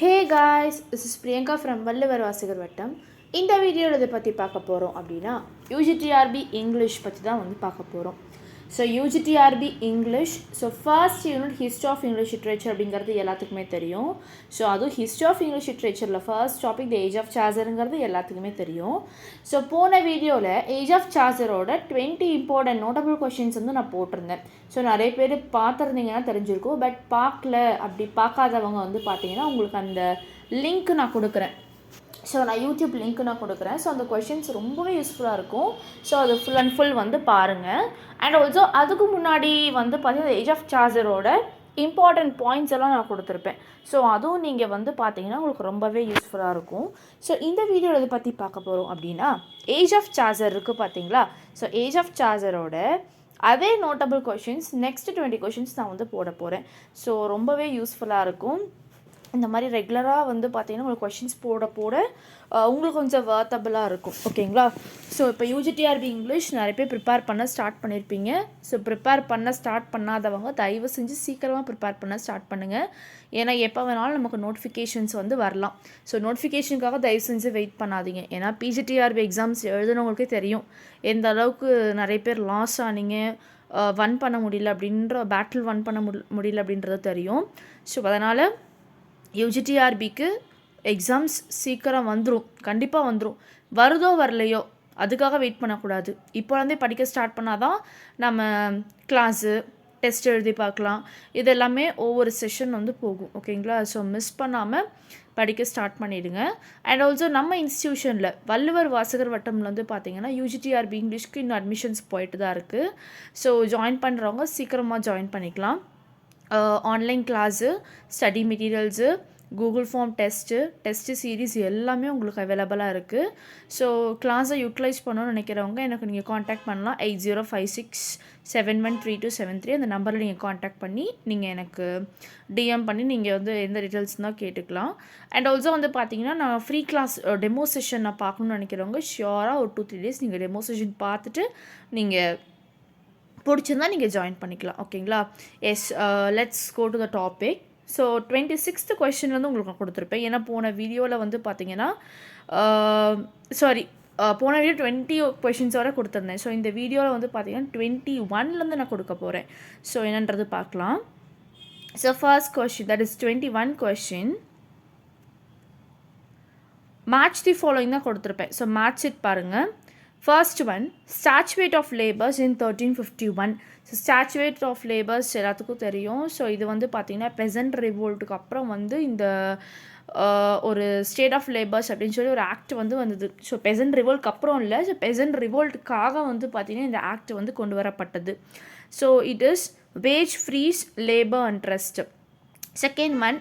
Hey guys, this is Priyanka from Valluvar வாசகர் வட்டம். இந்த வீடியோவில் இதை பற்றி பார்க்க போகிறோம் அப்படின்னா யூஜிடிஆர்பி இங்கிலீஷ் பற்றி தான் வந்து பார்க்க போகிறோம். So UGTRB English, so first unit history of English literature அப்படிங்கிறது எல்லாத்துக்குமே தெரியும். ஸோ அதுவும் ஹிஸ்ட்ரி ஆஃப் இங்கிலீஷ் லிட்ரேச்சரில் first topic the age of சார்ஜருங்கிறது எல்லாத்துக்குமே தெரியும். ஸோ போன வீடியோவில் ஏஜ் ஆஃப் சார்ஜரோட 20 இம்பார்ட்டன்ட் நோட்டபிள் கொஷின்ஸ் வந்து நான் போட்டிருந்தேன். ஸோ நிறைய பேர் பார்த்துருந்தீங்கன்னா தெரிஞ்சிருக்கும். பட் அப்படி பார்க்காதவங்க வந்து பார்த்தீங்கன்னா உங்களுக்கு அந்த லிங்க் நான் கொடுக்குறேன். ஸோ நான் யூடியூப் லிங்க் நான் கொடுக்குறேன். ஸோ அந்த கொஷின்ஸ் ரொம்பவே யூஸ்ஃபுல்லாக இருக்கும். ஸோ அது ஃபுல் அண்ட் ஃபுல் வந்து பாருங்கள். அண்ட் ஆல்சோ அதுக்கு முன்னாடி வந்து பார்த்தீங்கன்னா ஏஜ் ஆஃப் சார்ஜரோட இம்பார்ட்டன்ட் பாயிண்ட்ஸ் எல்லாம் நான் கொடுத்துருப்பேன். ஸோ அதுவும் நீங்கள் வந்து பார்த்தீங்கன்னா உங்களுக்கு ரொம்பவே யூஸ்ஃபுல்லாக இருக்கும். ஸோ இந்த வீடியோவில் இதை பற்றி பார்க்க போகிறோம் அப்படின்னா ஏஜ் ஆஃப் சார்ஜர் இருக்குது பார்த்தீங்களா. ஸோ ஏஜ் ஆஃப் சார்ஜரோட அதே நோட்டபிள் கொஷின்ஸ் நெக்ஸ்ட் 20 கொஷின்ஸ் நான் வந்து போட போகிறேன். ஸோ ரொம்பவே யூஸ்ஃபுல்லாக இருக்கும். இந்த மாதிரி ரெகுலராக வந்து பார்த்தீங்கன்னா உங்களுக்கு கொஷின்ஸ் போட உங்களுக்கு கொஞ்சம் வர்த்தபிளாக இருக்கும். ஓகேங்களா. ஸோ இப்போ யூஜிடிஆர்பி இங்கிலீஷ் நிறைய பேர் ப்ரிப்பேர் பண்ண ஸ்டார்ட் பண்ணியிருப்பீங்க. ஸோ ப்ரிப்பேர் பண்ண ஸ்டார்ட் பண்ணாதவங்க தயவு செஞ்சு சீக்கிரமாக ப்ரிப்பேர் பண்ண ஸ்டார்ட் பண்ணுங்கள். ஏன்னா எப்போ வேணாலும் நமக்கு நோட்டிஃபிகேஷன்ஸ் வந்து வரலாம். ஸோ நோட்டிஃபிகேஷனுக்காக தயவு செஞ்சு வெயிட் பண்ணாதீங்க. ஏன்னா பிஜிடிஆர்பி எக்ஸாம்ஸ் எழுதுனவங்களுக்கே தெரியும் எந்த அளவுக்கு நிறைய பேர் லாஸ் ஆனீங்க, வன் பண்ண முடியல அப்படின்ற பேட்டில் வன் பண்ண முடியல அப்படின்றது தெரியும். ஸோ அதனால் யூஜிடிஆர்பிக்கு எக்ஸாம்ஸ் சீக்கிரம் வந்துடும், கண்டிப்பாக வந்துடும். வருதோ வரலையோ அதுக்காக வெயிட் பண்ணக்கூடாது. இப்போலேருந்தே படிக்க ஸ்டார்ட் பண்ணால் தான் நம்ம கிளாஸு டெஸ்ட் எழுதி பார்க்கலாம். இது எல்லாமே ஒவ்வொரு செஷன் வந்து போகும். ஓகேங்களா. ஸோ மிஸ் பண்ணாமல் படிக்க ஸ்டார்ட் பண்ணிவிடுங்க. அண்ட் ஆல்சோ நம்ம இன்ஸ்டியூஷனில் வள்ளுவர் வாசகர் வட்டமில் வந்து பார்த்திங்கன்னா யூஜிடிஆர்பி இங்கிலீஷ்க்கு இன்னும் அட்மிஷன்ஸ் போயிட்டு தான் இருக்குது. ஸோ ஜாயின் பண்ணுறவங்க சீக்கிரமாக ஜாயின் பண்ணிக்கலாம். Online class, study materials, Google form test series எல்லாமே உங்களுக்கு அவைலபிளாக இருக்குது. ஸோ கிளாஸை யூட்டிலைஸ் பண்ணணும்னு நினைக்கிறவங்க எனக்கு நீங்கள் காண்டாக்ட் பண்ணலாம். 8056713273 அந்த நம்பரில் நீங்கள் காண்டாக்ட் பண்ணி நீங்கள் எனக்கு டிஎம் பண்ணி நீங்கள் வந்து எந்த டீட்டெயில்ஸ்னால் கேட்டுக்கலாம். அண்ட் ஆல்சோ வந்து பார்த்தீங்கன்னா நான் ஃப்ரீ கிளாஸ் டெமோ செஷன் நான் பார்க்கணுன்னு நினைக்கிறவங்க ஷியோராக ஒரு 2-3 டேஸ் நீங்கள் டெமோ செஷன் பார்த்துட்டு நீங்கள் பிடிச்சிருந்தா நீங்கள் ஜாயின் பண்ணிக்கலாம். ஓகேங்களா. Yes, let's go to the topic. So 26th question வந்து உங்களுக்கு நான் கொடுத்துருப்பேன். ஏன்னா போன வீடியோவில் வந்து பார்த்தீங்கன்னா போன வீடியோ 20 கொஷின்ஸோட கொடுத்துருந்தேன். ஸோ இந்த வீடியோவில் வந்து பார்த்தீங்கன்னா 21லேருந்து நான் கொடுக்க போகிறேன். ஸோ என்னன்றது பார்க்கலாம். So first question, that is 21 question. Match the following தான் கொடுத்துருப்பேன். ஸோ மேட்ச் இட் பாருங்கள். First one, statute of labourers in 1351. So statute of labourers எல்லாத்துக்கும் தெரியும். ஸோ இது வந்து பார்த்திங்கன்னா பெசன்ட் ரிவோல்ட்டுக்கு அப்புறம் வந்து இந்த ஒரு ஸ்டேட் ஆஃப் லேபர்ஸ் அப்படின்னு சொல்லி ஒரு ஆக்ட் வந்து வந்தது. ஸோ பெசன்ட் ரிவோல்ட்க்கு அப்புறம் இல்லை, ஸோ பெசன்ட் ரிவோல்ட்டுக்காக வந்து பார்த்திங்கன்னா இந்த ஆக்ட் வந்து கொண்டு வரப்பட்டது. So it is wage freeze labour and trust. Second one,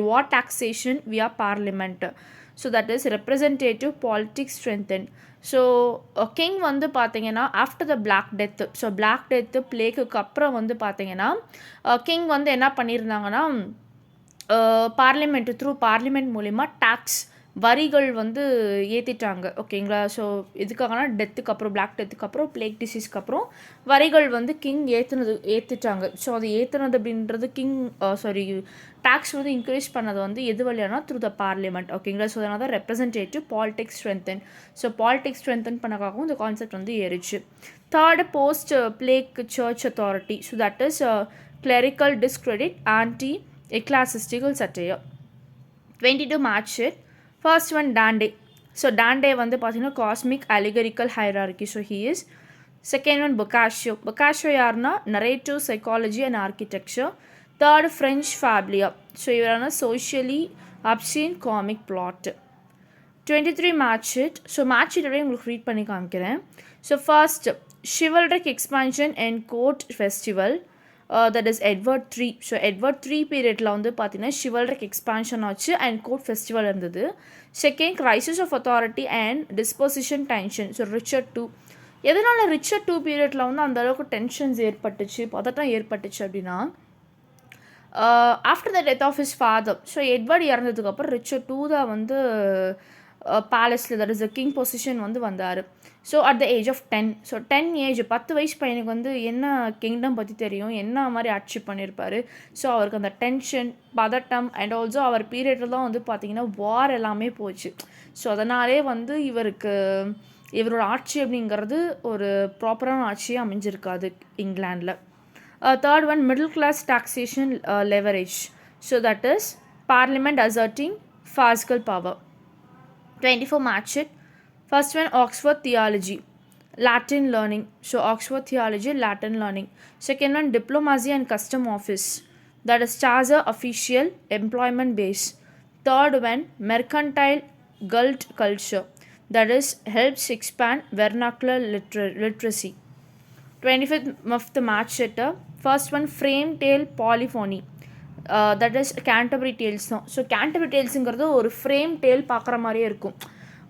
war taxation via parliament. So that is representative politics strengthen. So king வந்து பார்த்தீங்கன்னா after the black death, so black death பிளேக்குக்கு அப்புறம் வந்து பார்த்தீங்கன்னா கிங் வந்து என்ன பண்ணியிருந்தாங்கன்னா பார்லிமெண்ட் மூலிமா டேக்ஸ் வரிகள் வந்து ஏற்றிட்டாங்க. ஓகேங்களா. ஸோ இதுக்காகனா டெத்துக்கு அப்புறம் பிளாக் டெத்துக்கு அப்புறம் பிளேக் டிசீஸ்க்கு அப்புறம் வரிகள் வந்து கிங் ஏற்றிட்டாங்க. ஸோ அது ஏற்றுனது அப்படின்றது டேக்ஸ் வந்து இன்க்ரீஸ் பண்ணது வந்து எது வழியானா த்ரூ த பார்லிமெண்ட். ஓகேங்களா. ஸோ அதனால தான் representative politics strengthen. So politics strengthen பண்ணக்காகவும் இந்த கான்செப்ட் வந்து ஏறிச்சு. Third, post plague church authority. So that is clerical discredit anti ecclesiastical satire. 22 match it. First one, Dante. So Dante வந்து பார்த்தீங்கன்னா cosmic allegorical hierarchy. So he is. Second one, Boccaccio யாருன்னா narrative psychology and architecture. Third, French fabliau. So இவரான socially obscene comic plot. 23 match it. So match இட்டோடய உங்களுக்கு read பண்ணி காமிக்கிறேன். So first, chivalric expansion and court festival. That is Edward 3. So Edward 3 பீரியடில் வந்து பார்த்தீங்கன்னா chivalric expansion ஆச்சு and court festival இருந்தது. Second, crisis of authority and disposition tension. So Richard 2. எதனால் ரிச்சர்ட் 2 பீரியடில் வந்து அந்தளவுக்கு டென்ஷன்ஸ் ஏற்பட்டுச்சு, பதட்டம் ஏற்பட்டுச்சு அப்படின்னா after the death of his father. So Edward இறந்ததுக்கப்புறம் ரிச்சர்ட் 2 தான் வந்து பேலஸில், that is the king position வந்து வந்தார். So at the age of 10. So 10 age 10 வயசு பையனுக்கு வந்து என்ன கிங்டம் பற்றி தெரியும், என்ன மாதிரி ஆட்சி பண்ணியிருப்பார். ஸோ அவருக்கு அந்த டென்ஷன், பதட்டம் அண்ட் ஆல்சோ அவர் பீரியடில் தான் வந்து பார்த்திங்கன்னா வார் எல்லாமே போச்சு. ஸோ அதனாலே வந்து இவரோட ஆட்சி அப்படிங்கிறது ஒரு ப்ராப்பரான ஆட்சியாக அமைஞ்சிருக்காது இங்கிலாண்டில். Third one, middle class taxation leverage. So that is Parliament asserting fiscal power. 24 match it. First one, Oxford theology, Latin learning. So Oxford theology, Latin learning. Second one, diplomacy and custom office. That is Chaser official employment base. Third one, mercantile guild culture. That is helps expand vernacular literacy. 25th of the match setter. First one, frame tale polyphony. That is Canterbury Tales தான். So Canterbury Talesங்கிறது ஒரு frame Dale பார்க்குற மாதிரியே இருக்கும்.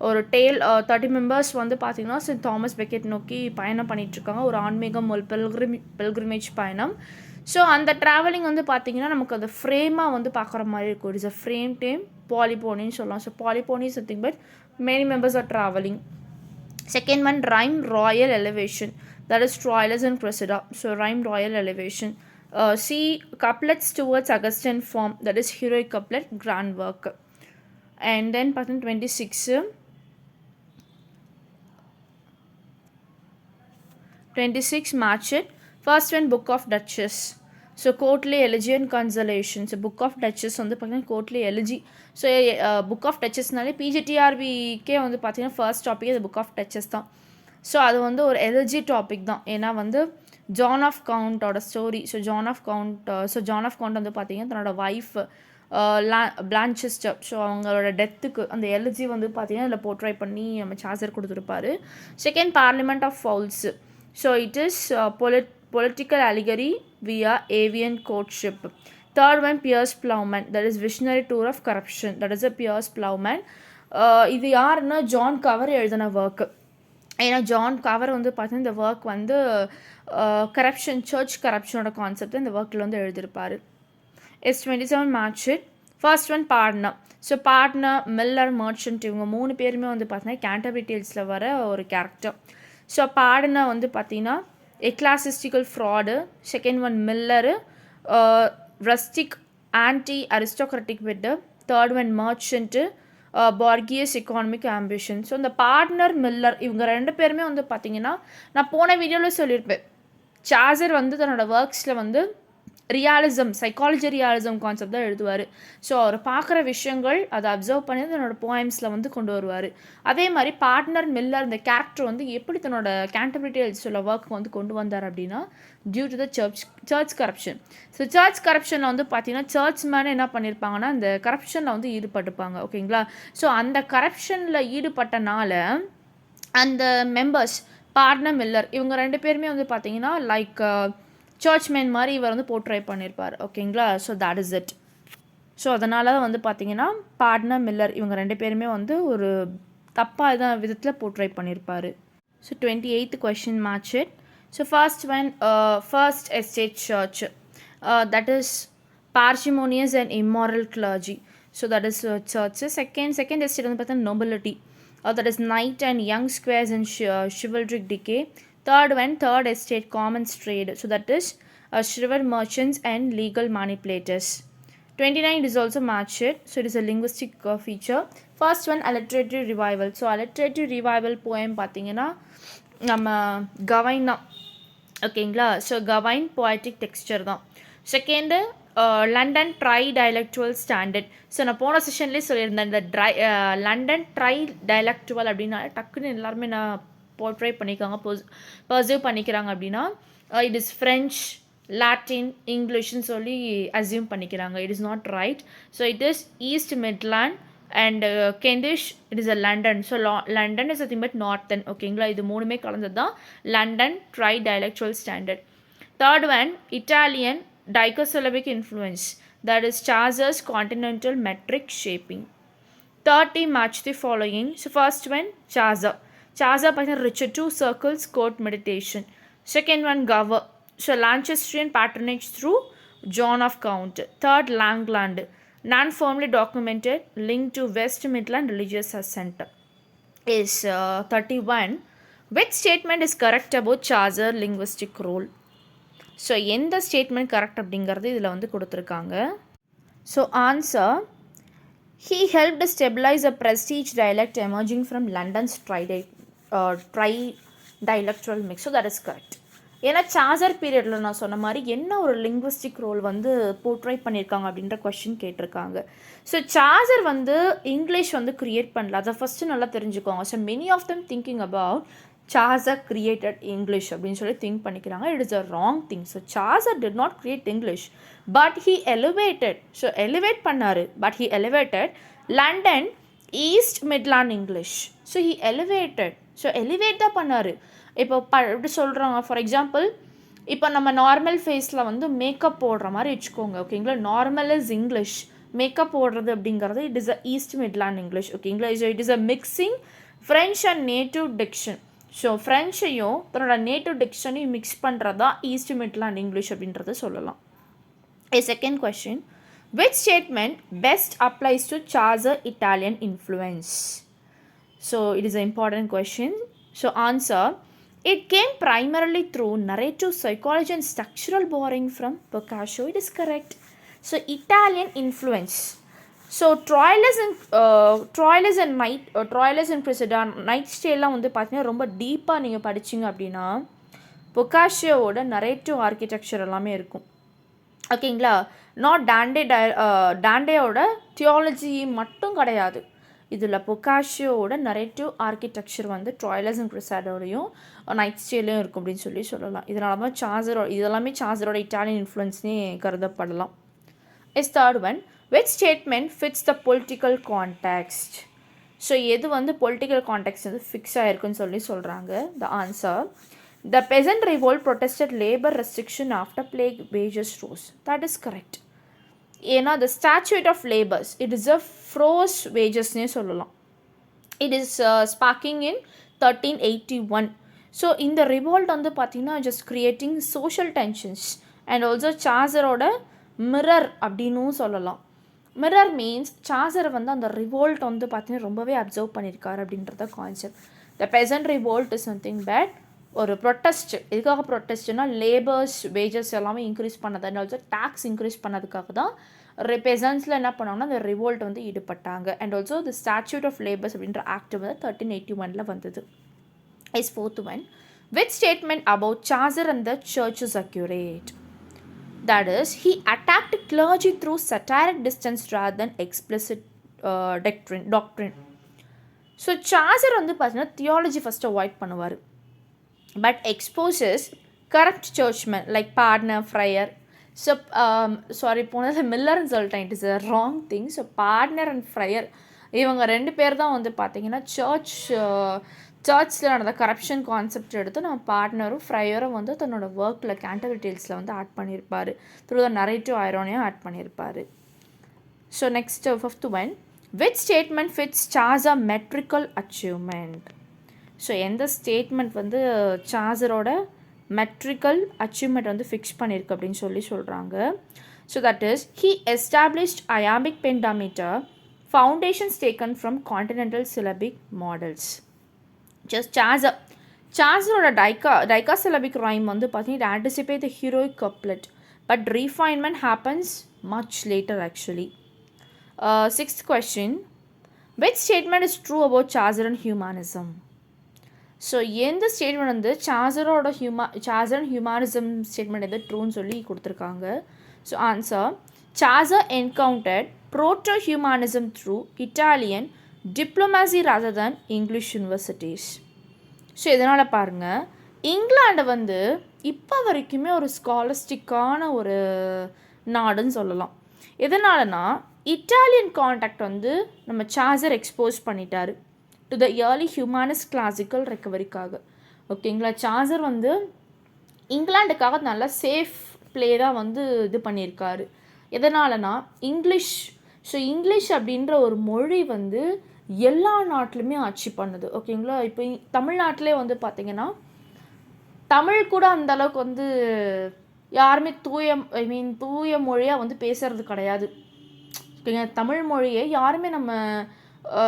ஒரு Dale 30 members வந்து பார்த்திங்கன்னா send Thomas Beckett நோக்கி பயணம் பண்ணிகிட்ருக்காங்க. ஒரு ஆன்மீகம், ஒரு பெல்கிரிமேஜ் பயணம். ஸோ அந்த ட்ராவலிங் வந்து பார்த்திங்கன்னா நமக்கு அந்த ஃப்ரேமாக வந்து பார்க்குற மாதிரி இருக்கும். இட்ஸ் அ ஃப்ரேம் டேம் பாலிபோனின்னு சொல்லலாம். So polyphony is something but many members are travelling. Second one, rhyme royal elevation. That is Troilus and Cressida. So rhyme royal elevation. C, couplets towards Augustan form. That is heroic couplet, grand work. And then pattern 26 match it. First one, Book of Duchess. So courtly elegy and consolation. So Book of Duchess வந்து பார்த்திங்கன்னா courtly elegy. So Book of டச்சஸ்னாலே பிஜிடிஆர்பிக்கே வந்து பார்த்திங்கன்னா first டாப்பிக்கே அது Book of Duchess தான். So அது வந்து ஒரு எலிஜி டாபிக் தான். ஏன்னா வந்து ஜான் ஆஃப் கவுண்டோட ஸ்டோரி. ஸோ ஜான் ஆஃப் கவுண்ட் வந்து பார்த்திங்கன்னா தன்னோட ஒய்ஃப் பிளான்செஸ்டர், ஸோ அவங்களோட டெத்துக்கு அந்த எலிஜி வந்து பார்த்திங்கன்னா இதில் போர்ட்ரை பண்ணி நம்ம சார்ஜர் கொடுத்துருப்பாரு. Second, parliament of fowls. So it is political allegory via avian courtship. Third one, Piers Plowman. That is visionary tour of corruption. That is a Piers Plowman. இது யாருன்னா ஜான் கவர் எழுதின ஒர்க்கு. ஏன்னா John cover வந்து பார்த்தீங்கன்னா இந்த work வந்து corruption, search கரப்ஷனோட concept இந்த ஒர்க்கில் வந்து எழுதியிருப்பார். Yes 27 match it. First one partner. So partner, miller, merchant இவங்க 3 பேருமே வந்து பார்த்தீங்கன்னா கேண்டர்பரி டேல்ஸில் வர ஒரு கேரக்டர். ஸோ பார்ட்னர் வந்து பார்த்தீங்கன்னா ecclesiastical fraud. Second one miller, rustic anti aristocratic wit. Third one merchant, bourgeois economic ambition. So இந்த பார்ட்னர், மில்லர் இவங்க 2 பேருமே வந்து பார்த்திங்கன்னா நான் போன வீடியோவில் சொல்லியிருப்பேன். சார்ஜர் வந்து தன்னோட ஒர்க்ஸில் வந்து ரியாலிசம், சைக்காலஜி ரியாலிசம் கான்செப்ட் தான் எழுதுவார். ஸோ அவர் பார்க்குற விஷயங்கள் அதை அப்சர்வ் பண்ணி தன்னோட போயம்ஸில் வந்து கொண்டு வருவார். அதே மாதிரி பார்ட்னர், மில்லர் இந்த கேரக்டர் வந்து எப்படி தன்னோட கேண்டர்பரி டேல்ஸோட ஒர்க் வந்து கொண்டு வந்தார் அப்படின்னா due to the church corruption. So church கரப்ஷனில் வந்து பார்த்தீங்கன்னா சர்ச் மேனே என்ன பண்ணியிருப்பாங்கன்னா இந்த கரப்ஷனில் வந்து ஈடுபட்டுப்பாங்க. ஓகேங்களா? ஸோ அந்த கரப்ஷனில் ஈடுபட்டனால அந்த மெம்பர்ஸ் பார்ட்னர், மில்லர் இவங்க 2 பேருமே வந்து பார்த்தீங்கன்னா லைக் சர்ச்மேன் மாதிரி இவர் வந்து போர்ட்ரை பண்ணியிருப்பார். ஓகேங்களா? So that is it. So அதனால தான் வந்து பார்த்திங்கன்னா பார்ட்னர், மில்லர் இவங்க 2 பேருமே வந்து ஒரு தப்பாக இதான் விதத்தில் போர்ட்ரை பண்ணியிருப்பார். So 28th question match it. So first estate church. That is parsimonious and immoral clergy. So that is church. Second estate வந்து பார்த்தா nobility. That is knight and young squares and chivalric decay. Third one, third estate, commons trade. So that is shrewd merchants and legal manipulators. 29 is also matched. So it is a linguistic feature. First one, alliterative revival. So alliterative revival poem பார்த்தீங்கன்னா நம்ம Gawain தான். ஓகேங்களா? So Gawain poetic texture தான். Second London tri dialectal standard. So நான் போன செஷன்லேயே சொல்லியிருந்தேன் இந்த London tri டைலக்டுவல் அப்படின்னா டக்குன்னு எல்லாருமே நான் போர்ட்ரே பண்ணிக்காங்க, பர்சீவ் பண்ணிக்கிறாங்க அப்படின்னா இட் இஸ் ஃப்ரெஞ்ச், லாட்டின், இங்கிலீஷ்னு சொல்லி அசியூம் பண்ணிக்கிறாங்க. It is not right. So it is East Midland and Kentish. It is a London. So London is nothing but northern. ஓகேங்களா? இது 3மே கலந்தது தான் London tri dialectal standard. Third one, Italian dichosyllabic influence. That is Chaucer's continental metric shaping. 30 match the following. So first one, Chaucer by Richard II circles court meditation. Second one, Gower. So Lancastrian patronage through John of Gaunt. Third, Langland. Non-formally documented link to West Midland religious ascent. Is 31, Which statement is correct about Chaucer linguistic role? So எந்த statement correct அப்படிங்கிறது இதில் வந்து கொடுத்துருக்காங்க. So answer, he helped stabilize a prestige dialect emerging from London's tri-dialectal mix. So that is correct. ஏன்னா Chaucer பீரியடில் நான் சொன்ன மாதிரி என்ன ஒரு லிங்குவிஸ்டிக் ரோல் வந்து போர்ட்ரை பண்ணியிருக்காங்க அப்படின்ற கொஷின் கேட்டிருக்காங்க. ஸோ சாசர் வந்து இங்கிலீஷ் வந்து க்ரியேட் பண்ணல, அதை ஃபஸ்ட்டு நல்லா தெரிஞ்சுக்கோங்க. So many of them thinking about Chaucer created English அப்படின்னு சொல்லி திங்க் பண்ணிக்கிறாங்க. It is a wrong thing. So Chaucer did not create English, but he elevated. So elevate பண்ணார், but he elevated London East Midland English. So he elevated. So elevate தான் பண்ணார். இப்போ எப்படி சொல்கிறாங்க, for example இப்போ நம்ம normal ஃபேஸில் வந்து மேக்கப் போடுற மாதிரி வச்சுக்கோங்க, ஓகேங்களா. நார்மல் இஸ் இங்கிலீஷ், மேக்கப் போடுறது அப்படிங்கிறது it is a East Midland English, ஓகேங்களா. It is a mixing French and native diction. So ஃப்ரெஞ்சையும் தன்னோட நேட்டிவ் டிக்ஷனையும் மிக்ஸ் பண்ணுறது தான் ஈஸ்ட் மிட்லாண்ட் இங்கிலீஷ் அப்படின்றத சொல்லலாம். A second question, which statement best applies to Chaucer Italian influence? So it is an important question. So answer, it came primarily through narrative psychology and structural borrowing from Boccaccio. It is correct. So Italian influence. So Troilus and Criseyde, Knight's டேலாம் வந்து பார்த்தீங்கன்னா ரொம்ப டீப்பாக நீங்கள் படிச்சிங்க அப்படின்னா பொக்காஷியோவோட narrative architecture எல்லாமே இருக்கும், ஓகேங்களா. நாட் டாண்டேயோட தியாலஜி மட்டும் கிடையாது, இதில் பொக்காஷியோவோட நரேட்டிவ் ஆர்கிடெக்சர் வந்து ட்ராய்லஸ் அண்ட் கிறிசாடோடையும் நைட் ஸ்டேலையும் இருக்கும் அப்படின்னு சொல்லலாம். இதனால தான் இதெல்லாமே சாசரோட இட்டாலியன் இன்ஃப்ளூயன்ஸ்னே கருதப்படலாம். Is third one, which statement fits the political context? So எது வந்து பொலிட்டிக்கல் கான்டெக்ட் வந்து ஃபிக்ஸ் ஆகிருக்குன்னு சொல்கிறாங்க. The answer, the peasant revolt protested labor restriction after plague wages rose. That is correct. ஏன்னா the statute of labors, it is a froze wagesனே சொல்லலாம். It is sparking in 1381. So இந்த revolt வந்து பார்த்திங்கன்னா just creating social tensions and also சாசரோட mirror அப்படின்னும் சொல்லலாம். Mirror means Chaucer வந்து அந்த ரிவோல்ட் வந்து பார்த்தீங்கன்னா ரொம்பவே அப்சர்வ் பண்ணியிருக்காரு அப்படின்றத concept. The peasant revolt is something bad, ஒரு ப்ரொட்டஸ்ட். எதுக்காக ப்ரொட்டஸ்ட்னா லேபர்ஸ் வேஜஸ் எல்லாமே இன்க்ரீஸ் பண்ணது அண்ட் ஆல்சோ டேக்ஸ் இன்க்ரீஸ் பண்ணதுக்காக தான் பெசன்ஸில் என்ன பண்ணாங்கன்னா அந்த ரிவோல்ட் வந்து ஈடுபட்டாங்க. And also the statute of labourers அப்படின்ற ஆக்ட் வந்து 1381 வந்தது. Is fourth one, which statement about Chaucer and the church is accurate? That is, he attacked clergy through satiric distance rather than explicit doctrine. So Chaucer வந்து பார்த்தீங்கன்னா theology first avoid பண்ணுவார், but exposes corrupt churchman like pardoner friar. So போனது மில்லர்னு சொல்லிட்டேன், it is a wrong thing. So pardoner and friar இவங்க ரெண்டு பேர் தான் வந்து பார்த்திங்கன்னா சர்ச்சில் நடந்த கரப்ஷன் கான்செப்ட் எடுத்து நம்ம பார்ட்னரும் ஃப்ரையரும் வந்து தன்னோட ஒர்க்கில் கேண்டர்பரி டேல்ஸில் வந்து ஆட் பண்ணியிருப்பார், த்ரூ த நரேட்டிவ் ஐரோனியாக ஆட் பண்ணியிருப்பார். So next fifth one, which statement fits Chaucer metrical achievement? So எந்த ஸ்டேட்மெண்ட் வந்து சாசரோட மெட்ரிக்கல் அச்சீவ்மெண்ட் வந்து ஃபிக்ஸ் பண்ணியிருக்கு அப்படின்னு சொல்கிறாங்க. So that is, he established iambic pentameter, foundations taken from continental syllabic models. Just சாசரோட டைகாசிலபிக் ரைம் வந்து பார்த்தீங்கன்னா it anticipate the heroic couplet, but refinement happens much later actually. Sixth question, which statement is true about Chaucer and humanism? So எந்த statement வந்து Chaucer and humanism statement எது ட்ரூன்னு சொல்லி கொடுத்துருக்காங்க. So answer, Chaucer encountered proto humanism through Italian diplomacy rather than English universities. So இதனால் பாருங்கள், இங்கிலாண்டை வந்து இப்போ வரைக்குமே ஒரு ஸ்காலஸ்டிக்கான ஒரு நாடுன்னு சொல்லலாம். எதனாலனா இட்டாலியன் கான்டாக்ட் வந்து நம்ம சாசர் எக்ஸ்போஸ் பண்ணிட்டார் டு த இயர்லி ஹியூமானிஸ்ட் கிளாசிக்கல் ரெக்கவரிக்காக, ஓகேங்களா. சாசர் வந்து இங்கிலாண்டுக்காக நல்ல சேஃப் பிளே தான் வந்து இது பண்ணியிருக்காரு. எதனாலனா இங்கிலீஷ். ஸோ இங்கிலீஷ் அப்படின்ற ஒரு மொழி வந்து எல்லா நாட்டிலுமே ஆட்சி பண்ணுது, ஓகேங்களா. இப்போ தமிழ்நாட்டிலே வந்து பார்த்திங்கன்னா தமிழ் கூட அந்தளவுக்கு வந்து யாருமே தூய மொழியாக வந்து பேசுகிறது கிடையாது, ஓகேங்க. தமிழ் மொழியை யாருமே நம்ம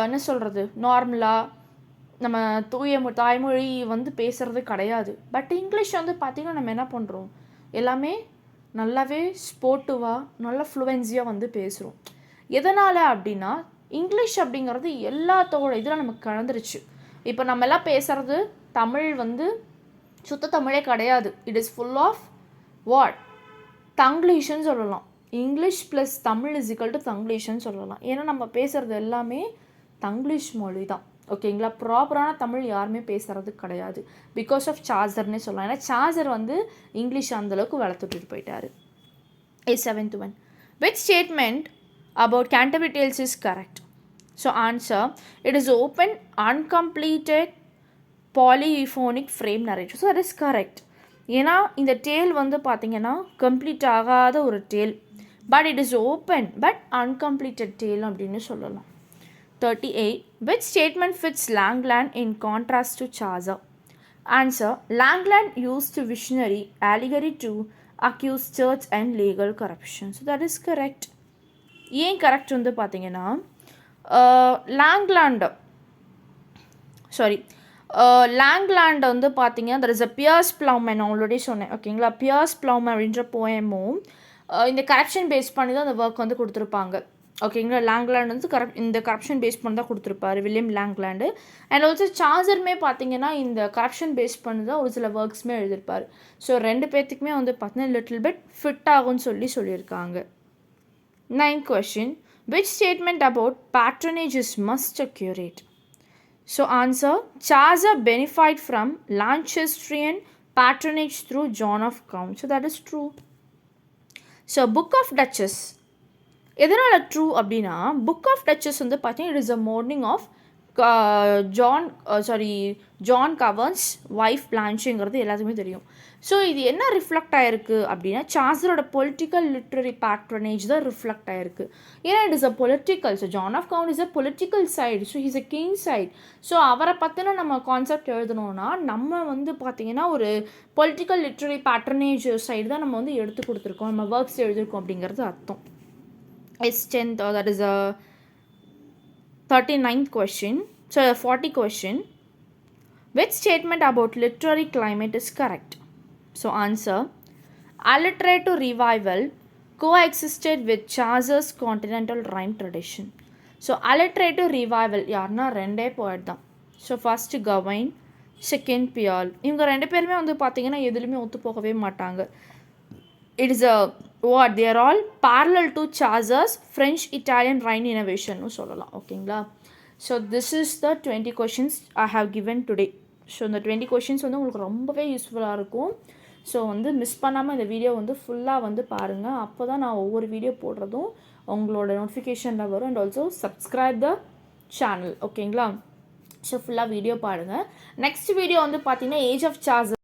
என்ன சொல்கிறது நார்மலாக நம்ம தாய்மொழி வந்து பேசுகிறது கிடையாது. பட் இங்கிலீஷ் வந்து பார்த்திங்கன்னா நம்ம என்ன பண்ணுறோம், எல்லாமே நல்லாவே ஸ்போர்ட்டிவாக நல்ல ஃப்ளூவென்சியாக வந்து பேசுகிறோம். எதனால் அப்படின்னா இங்கிலீஷ் அப்படிங்கிறது எல்லாத்தோட இதில் நமக்கு கலந்துருச்சு. இப்போ நம்ம எல்லாம் பேசுகிறது தமிழ் வந்து சுத்த தமிழே கிடையாது. It is full of what தங்கிலீஷ்னு சொல்லலாம். English plus Tamil is equal to தங்கிலீஷ்னு சொல்லலாம். ஏன்னா நம்ம பேசுகிறது எல்லாமே தங்கிலீஷ் மொழி தான். ஓகேங்களா? ப்ராப்பரான தமிழ் யாருமே பேசுகிறது கிடையாது. பிகாஸ் ஆஃப் சார்ஜர்னே சொல்லலாம். ஏன்னா சார்ஜர் வந்து இங்கிலீஷ் அந்தளவுக்கு வளர்த்துட்டு போயிட்டாரு. 7th one. Which statement about Canterbury Tales is correct? So answer, it is open, uncompleted, polyphonic frame narrative. So that is correct. ஏன்னா இந்த டேல் வந்து பார்த்திங்கன்னா கம்ப்ளீட் ஆகாத ஒரு tale. But it is open but uncompleted tale அப்படின்னு சொல்லலாம். 38. Which statement fits Langland in contrast to Chaucer? Answer, Langland used visionary allegory to accuse church and legal corruption. So that is correct. ஏன் correct வந்து பார்த்தீங்கன்னா Langland வந்து பார்த்தீங்கன்னா there is a Piers Plowman already சொன்னேன். ஓகேங்களா? Piers ப்ளவுமேன் அப்படின்ற போயமும் இந்த corruption base பண்ணி தான் அந்த ஒர்க் வந்து கொடுத்துருப்பாங்க. ஓகேங்களா? லாங்லேண்ட் வந்து இந்த கரப்ஷன் பேஸ் பண்ணி தான் கொடுத்துருப்பாரு வில்லியம் லாங்லேண்டு. அண்ட் ஆல்சோ சார்ஜருமே பார்த்தீங்கன்னா இந்த கரப்ஷன் பேஸ் பண்ணி தான் ஒரு சில ஒர்க்ஸுமே எழுதியிருப்பார். ஸோ ரெண்டு பேர்த்துக்குமே வந்து பார்த்தீங்கன்னா லிட்டில் பிட் ஃபிட் ஆகும்னு சொல்லியிருக்காங்க. 9th question. Which statement about patronage is most accurate? So answer, Chaucer benefited from Lancastrian patronage through John of Gaunt. So that is true. So Book of Duchess எதனால் true அப்படின்னா Book of Duchess வந்து பார்த்தீங்கன்னா it is a mourning of John Gaunt's wife பிளான்ஷுங்கிறது எல்லாத்துக்குமே தெரியும். So இது என்ன reflect ஆகிருக்கு அப்படின்னா சார்ஜரோட பொலிட்டிக்கல் லிட்ரரி பேட்ரனேஜ் தான் ரிஃப்ளெக்ட் ஆகிருக்கு. ஏன்னா it is a political. So John of Gaunt is a political side. So he's a king side. ஸோ அவரை பற்றின நம்ம கான்செப்ட் எழுதணும்னா நம்ம வந்து பார்த்திங்கன்னா ஒரு பொலிட்டிக்கல் லிட்ரரி பேட்ரனேஜ் சைடு தான் நம்ம வந்து எடுத்து கொடுத்துருக்கோம், நம்ம ஒர்க்ஸ் எழுதியிருக்கோம் அப்படிங்கிறது அர்த்தம். Is 10th, that is a 39th question. So 40 question. Which statement about literary climate is correct? So answer, alliterative revival coexisted with Chaucer's continental rhyme tradition. So alliterative revival யாருன்னா ரெண்டே போய்ட் தான். So first Gawain, second Pearl. இவங்க ரெண்டு பேருமே வந்து பார்த்தீங்கன்னா எதுலையுமே ஒத்து போகவே மாட்டாங்க. It is a what they are all parallel to Chaucer's French Italian rhyme innovation nu sollala. okayங்களா? So this is the 20 questions I have given today. So இந்த 20 questions வந்து உங்களுக்கு ரொம்பவே யூஸ்ஃபுல்லாக இருக்கும். ஸோ வந்து மிஸ் பண்ணாமல் இந்த வீடியோ வந்து ஃபுல்லாக வந்து பாருங்கள். அப்போ தான் நான் ஒவ்வொரு வீடியோ போடுறதும் உங்களோட நோட்டிஃபிகேஷனில் வரும். And also subscribe the channel. ஓகேங்களா? ஸோ ஃபுல்லாக வீடியோ பாருங்கள். நெக்ஸ்ட் வீடியோ வந்து பார்த்தீங்கன்னா ஏஜ் ஆஃப் சார்ஜர்